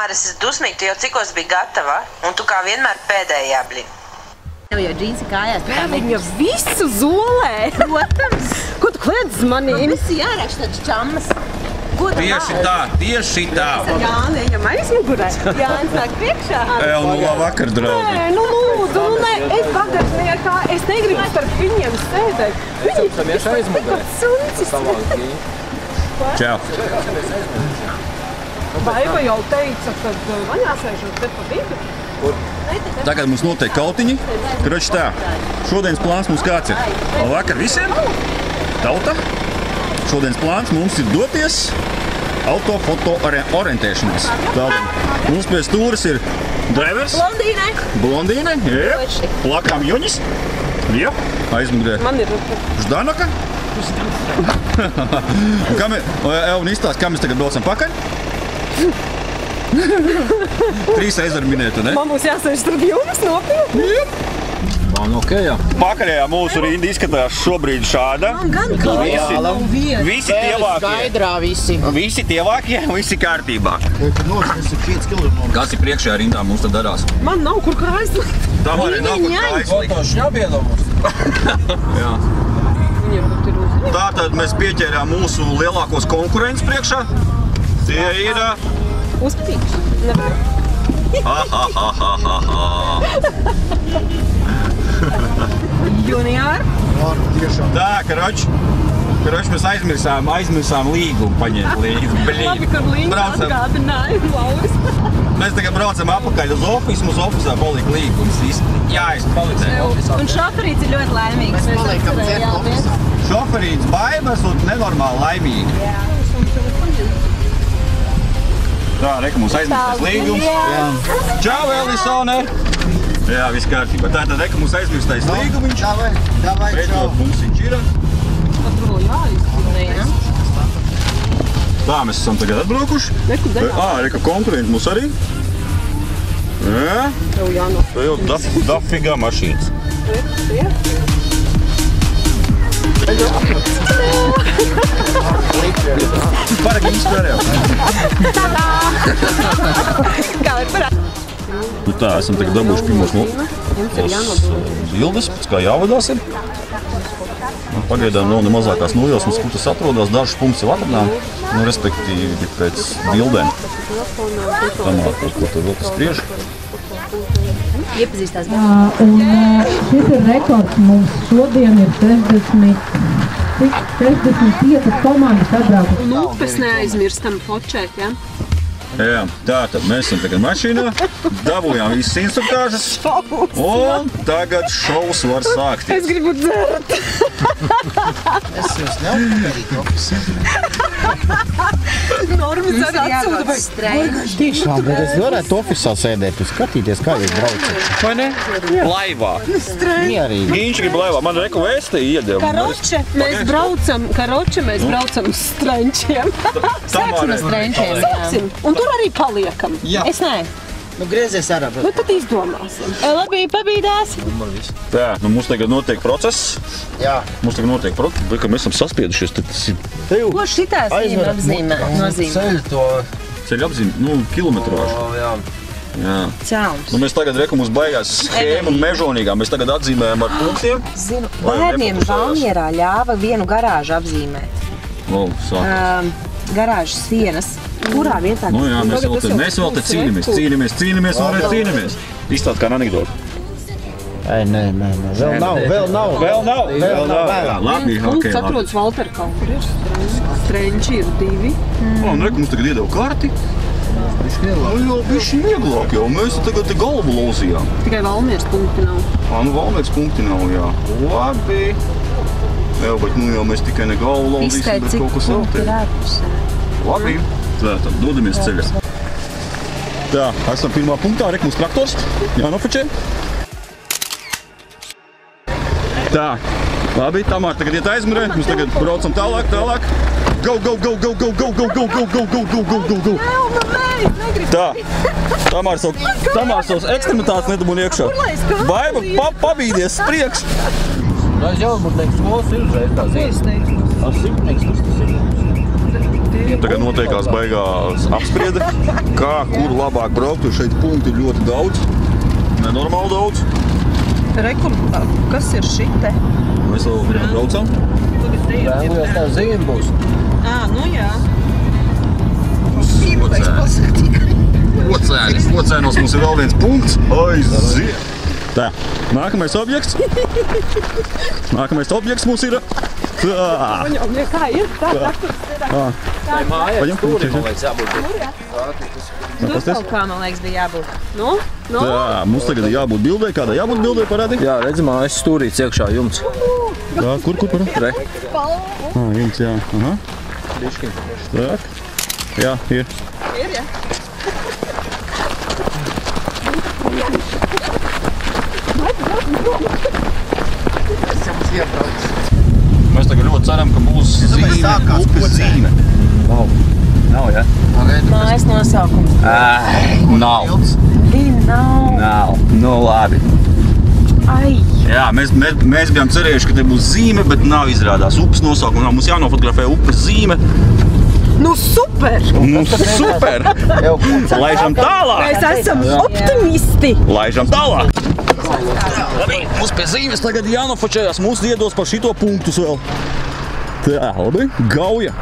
Tamāra, es esmu dusmīga, tu jau cikos biji gatava, un tu kā vienmēr pēdējā, blin. Tev jau džīnsi kājās. Viņa visu zolē. Protams. Ko tu kliedz manī? Man viss jāraksta tāds čammas. Tieši tā. Jāni, ejam aizmugurē. Jānis nāk priekšā. Nu, labvakar, draugi. Nē, nu lūdzu, es bagātniekā, es negribu starp viņiem sēdēt. Viņi tikpat suncis. Čau. Baiba jau teica, kad vaļāsēžot te pa vidu. Tagad mums notiek kautiņi. Kroči tā, šodienas plāns mums kāds ir? Labvakar visiem. Tauta. Šodienas plāns mums ir doties autofoto orientēšanās. Tātad mums pēc stūras ir drivers. Blondīne. Jep. Plakām Juņis. Jep. Aizmugurē. Man ir Ždanoka. Un izstāst, kā mēs tagad braucam pakaļ? 3 reizes var minēt, ne? Man būs jāsēž starp jums nopietni. Jā. Pakaļējā mūsu rinda izskatās šobrīd šāda. Visi tievākie. Visi tievākie, visi kārtībā. Kas ir priekšējā rindā mums tad darās? Man nav kur aizlikt. Tamārai nav kur aizlikt. Jā. Tātad mēs pieķērām mūsu lielākos konkurences priekšā. Tie ir... Uzpatīks. Nevar. Junior. Tā, karoči, mēs aizmirsām līgumu paņemt līdzi. Labi, kad līga atgādināja, Lauris. Mēs tagad braucam apakaļ uz ofisu, mums ofisā palika līgums. Jāizpalīdzēja ofisā. Un šoferīts ir ļoti laimīgs. Mēs paliekam ciet ofisā. Šoferīts baimas un nenormāli laimīgi. Jā. Tā, reka, mums aizmirstais līgums. Čau, Elisone! Jā, viss kārtībā. Tātad, reka, mums aizmirstais līgumiņš. Davai, čau. Mums ir ģira. Tā, mēs esam tagad atbraukuši. Reka, konkurenti mums arī. Jā. Tev jau dafigā mašīnas. Paragi izspērējām. Kā ir parādi? Nu tā, esam tagad dabūjuši pirmos bildes, pēc kā jāvadās ir. Pagaidām nav ne mazākās nojausmas, kur tas atrodas. Dažus punktus jau atradām, respektīvi pēc bildēm. Tamā, ko tur vēl tas spriež. Iepazīstās. Un šis ir rekords mums. Šodien ir 65 komandas atbraukušas. Un upes neaizmirstam fočēt, ja? Jā, tātad mēs esam tagad mašīnā, dabūjām visas instruktāžas un tagad šovs var sākties. Es gribu dzert. Es jūs neapmērīt ofisā. Normas arī atsūta. Tiešām, bet es varētu ofisā sēdēt un skatīties, kā jūs braucat. Vai ne? Laivā. Mierīgi. Viņš grib laivā. Man reku vēsti iedeva. Mēs braucam uz Strenčiem. Sāksim uz Strenčiem. Sāksim. Un tur arī paliekam. Jā. Es nē. Nu, griezies ārā. Nu, tad izdomāsim. Labi, pabīdās. Tā, nu mums tagad notiek process. Jā. Mums tagad notiek process, ka mēs esam saspiedušies. Tad tas ir Ko šitās nozīmē? Ceļu to... ceļu apzīme, kilometrāžu. Jā. Jā. Cēlums. Nu mēs tagad reku mums beigās schēma mežonīgā. Mēs tagad atzīmējam ar punktiem. Zinu, bērniem Valmierā ļāva vienu garāžu apzīmēt. Garāžas sienas. Kurā vietā? Nu jā, mēs vēl te cīnāmies. Izstāst kā anekdoti. Nē. Vēl nav. Labi, Punkts atrodas Valterkalnu. Kur ir Strenči? Ir 2. Un reku mums tagad iedeva karti. Jau bišķi vieglāk jau. Mēs tagad te galvu lauzījām. Tikai Valmieras punkti nav. Nu Valmieras punkti nav, jā. Labi. Jā, bet jau mēs tikai ne galvu lauzīsim, bet kaut kas vēl te. Labi. Tā, tad dodamies ceļā. Tā, esam pirmā punktā, rek mums traktors. Jānofočē. Tā, labi, Tamāra tagad iet aizmurē. Mēs tagad braucam tālāk. Go! Tā, Tamāra savus ekstremitātes nedabūna iekšā. Baiba, pabīdies priekš. Aiz jau, man teiks, skolas ir uzreiz tā zīst. Ar simtnieks tas ir. Tagad notiekās baigās apspriede, kā, kur labāk braukt, jo šeit punkti ir ļoti daudz, nenormāli daudz. Rekur, kas ir šite? Mēs vēl braucam. Vēlējos tev zīme būs. Nu jā. Ocēnos mums ir vēl viens punkts. Aiziet! Tā, nākamais objekts. Nākamais objekts mums ir. Tā. Kā ir? Tā Mājā stūrim, man liekas, jābūt. Tur kaut kā, man liekas, bija jābūt. Nu? Tā, mums tagad ir jābūt bildē. Kādai jābūt bildē, parādi? Jā, redzi, mājas stūrīts iekšā jumts. Tā, kur parādi? Re. Jumts, jā. Aha. Biškiņ. Tā. Jā, ir. Ir, jā. Mēs tagad ļoti ceram, ka būs zīme, upes zīme. Wow. Nav, ja? Mājas nosaukums. Nav. Nav. Nu, labi. Ai. Jā, mēs bijām cerējuši, ka te būs zīme, bet nav izrādās. Upes nosaukuma nav. Mums jānofotografē upes zīme. Nu, super! Super! Laižam tālāk! Mēs esam optimisti! Laižam tālāk! Labi, mums pie zīmes tagad jānofočējās. Mums iedos par šito punktus vēl. Tā, labi, gauja.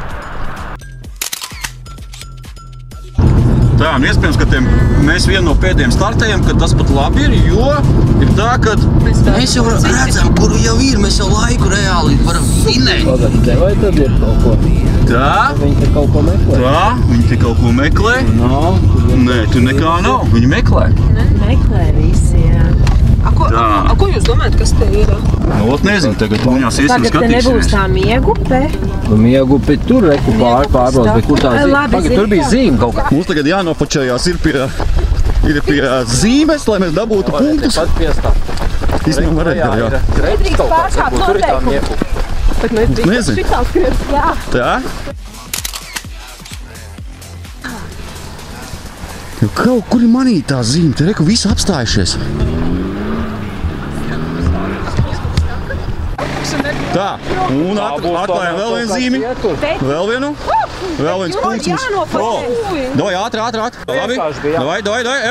Tā, un iespējams, ka mēs vienu no pēdējiem startējam, ka tas pat labi ir, jo ir tā, ka mēs jau redzam, kuru jau ir, mēs jau laiku reāli varam vinēt. Vai tad ir kaut ko? Tā. Viņi te kaut ko meklē? Tā, viņi te kaut ko meklē. Nav. Nē, tur nekā nav, viņi meklē. Meklē visi, jā. A ko jūs domājat, kas te ir? Nu, ot nezinu, tagad mājās iesim Tagad te nebūs skatīsimies. tā miegupe. Nu, miegupi tur reku pārbrauc, bet kur tā zīme? Labi, Pagad, tur bija zīme kaut kā. Mums tagad jānofočējās ir pie zīmes, lai mēs dabūtu punktus. Pat piestā. Īstenībā varētu, jā. Redz kaut kāds, varbūt tur ir tā miegupi. Bet mēs Nezinu. šitā skriet. Jā. Tā? Kaut kur ir manī tā zīme, te reku visi apstājušies. Tā, un atklājam vēl vienu zīmi. Vēl vienu. Vēl viens punkts mums. Davai, ātri. Labi. Davai.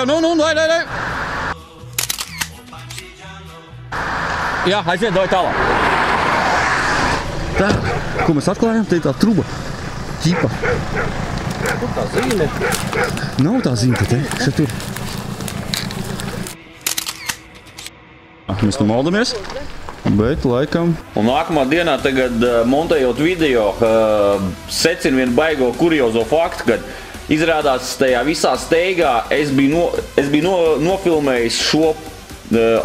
Nu, davai. Jā, aiziet, davai tālāk. Tā, ko mēs atklājam? Te ir tā truba. Ķipa. Kur tā zīme? Nav tā zīme te, šeit tur. Mēs tu maldamies. Bet laikam. Un nākamā dienā tagad montējot video secinu vienu baigo kuriozo faktu, kad izrādās tajā visā steigā es biju nofilmējis šo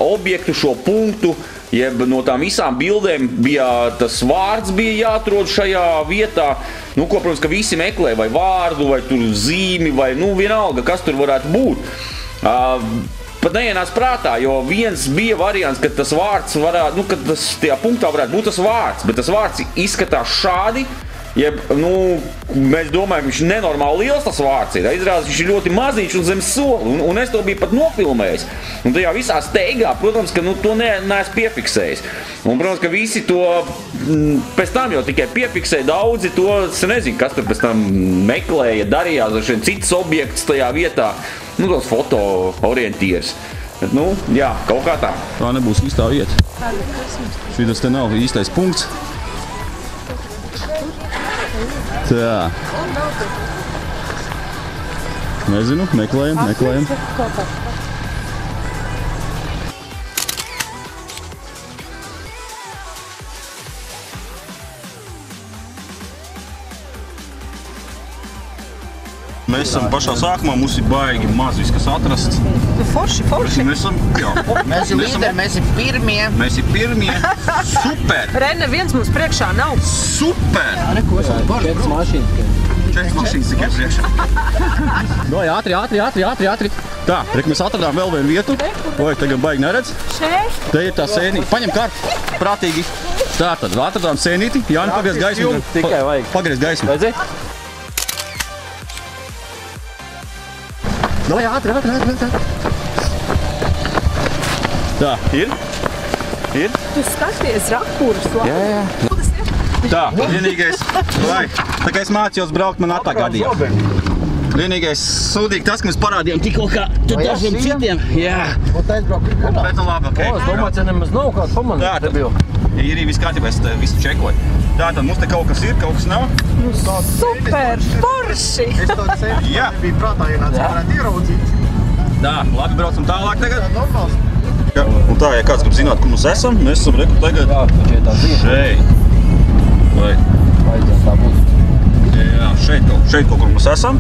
objektu, šo punktu, jeb no tām visām bildēm bija tas vārds bija jāatrod šajā vietā. Nu, ko, protams, ka visi meklē vai vārdu, vai tur zīmi, vai nu vienalga, kas tur varētu būt. Pat neienāca prātā, jo viens bija variants, ka tas vārds varētu, ka tas tajā punktā varētu būt tas vārds, bet tas vārds izskatās šādi, jeb, mēs domājam, ka viņš nenormāli liels tas vārds ir, izrādās, viņš ir ļoti maziņš un zem soli, un es to biju pat nofilmējis. Un tajā visā steigā, protams, ka to neesmu piefiksējis. Un, protams, ka visi to pēc tam jau tikai piefiksēja daudzi, to es nezinu, kas tur pēc tam meklēja, darījās ar šiem citas objektus tajā vietā. Nu, tos foto orientieris. Bet, jā, kaut kā tā. Tā nebūs īstā vieta. Šitas te nav īstais punkts. Tā. Nezinu, meklējam. Mēs esam pašā sākumā, mums ir baigi maz viss, kas atrasts. Forši. Mēs esam līderi, mēs esam pirmie. Mēs esam pirmie. Super! Rene, viens mums priekšā nav. Super! Četras mašīnas. 4 mašīnas tikai priekšā. Doj, ātri. Tā, mēs atradām vēl vienu vietu. Oi, tagad baigi neredz. Šeit? Te ir tā sēnīte. Paņem kartu. Prātīgi. Tā tad, atradām sēnīti. Jāni, pagriez gaismu. Tikai vajag. Pagriez gaismu. Redzi? Doj, ātri. Tā, ir? Tu skaties rakurus. Jā. Tā, vienīgais. Vai. Tā kā es mācījos braukt, man atā gadījā. Vienīgais sūdīgi tas, ka mēs parādījām tikko kā tu dažiem citiem. Jā. Un tā aizbraukt ir kādā. Bet labi, okei. Es domāju, ka nemaz nav kāds pamanīt te bija. Ir viss kārtībā, es visu čekoju. Tātad mums te kaut kas ir, kaut kas nav. Super, forši! Es to sevi nebija prātā ienācis, varētu ieraudzīt. Tā, labi, braucam tālāk tagad. Tā normāls. Un tā, ja kāds grib zināt, kur mēs esam reku tagad Jā, šeit tā zīme. šeit. Vai? Vajadzētu tā būt. Jā, šeit kaut kur mēs esam.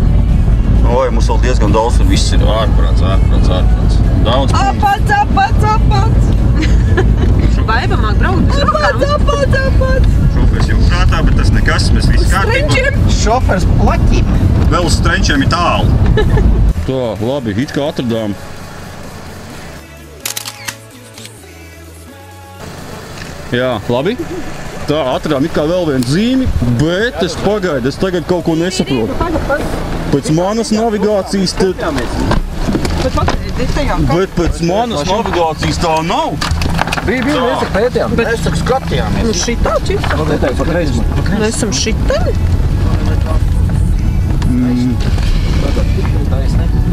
Oi, mums vēl diezgan daudz, un viss ir ārprāts. Daudz punktu. Apats! Vaiba māk braukt uz rokām. Apats! Šofers jau prātā, bet tas nekas, mēs visi kārtībā. Strenčiem! Šofers plaķim. Vēl uz strenčiem ir tālu. Tā, labi, it kā atradām. Jā, labi. Tā, atradām it kā vēl vienu zīmi, bet es pagaidu, es tagad kaut ko nesaprotu. Pēc manas navigācijas bet pēc manas navigācijas tā nav. Bija, mēs tik pētījām. Mēs tak skatījāmies. Nu šitā čita. Vēl neteikt pat reizi man. Mēs esam šitā.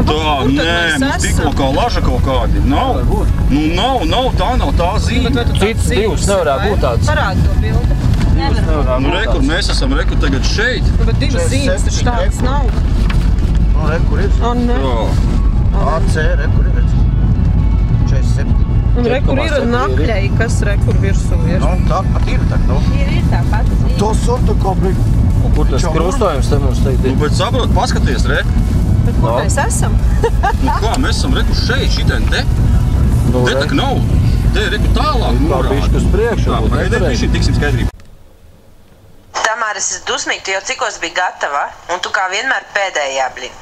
Tā, nē, mums tikko kā laža kaut kādi. Nav. Nu nav, tā zīme. Cits divs nevarētu būt tāds. Parāda to bildi. Nu, rekur, mēs esam tagad šeit. Bet divas zīmes taču tādas nav. Nu, rekur ir. O, ne. Tā. AC, rekur ir. 47. Un rekur ir nakļai, kas rekur virsū ir. Nu, tā pat ir tak, nu. Ir tā pati zīme. To sortu kā brīd. Un kur tas krustojums te mums teikt Nu, ir? bet saprot, paskaties, re. Bet kur mēs esam? Nu kā, mēs esam reku šeit, šitien te. Nu, Te tak nav. Te reku tālāk. Kā bišķi uz priekšu. Tā, varbūt pagaidēt, nepareizi. bišķi, tiksim skaidrību. Tamāra, es esmu dusmīga, tu jau cikos biji gatava, un tu kā vienmēr pēdējā, blin.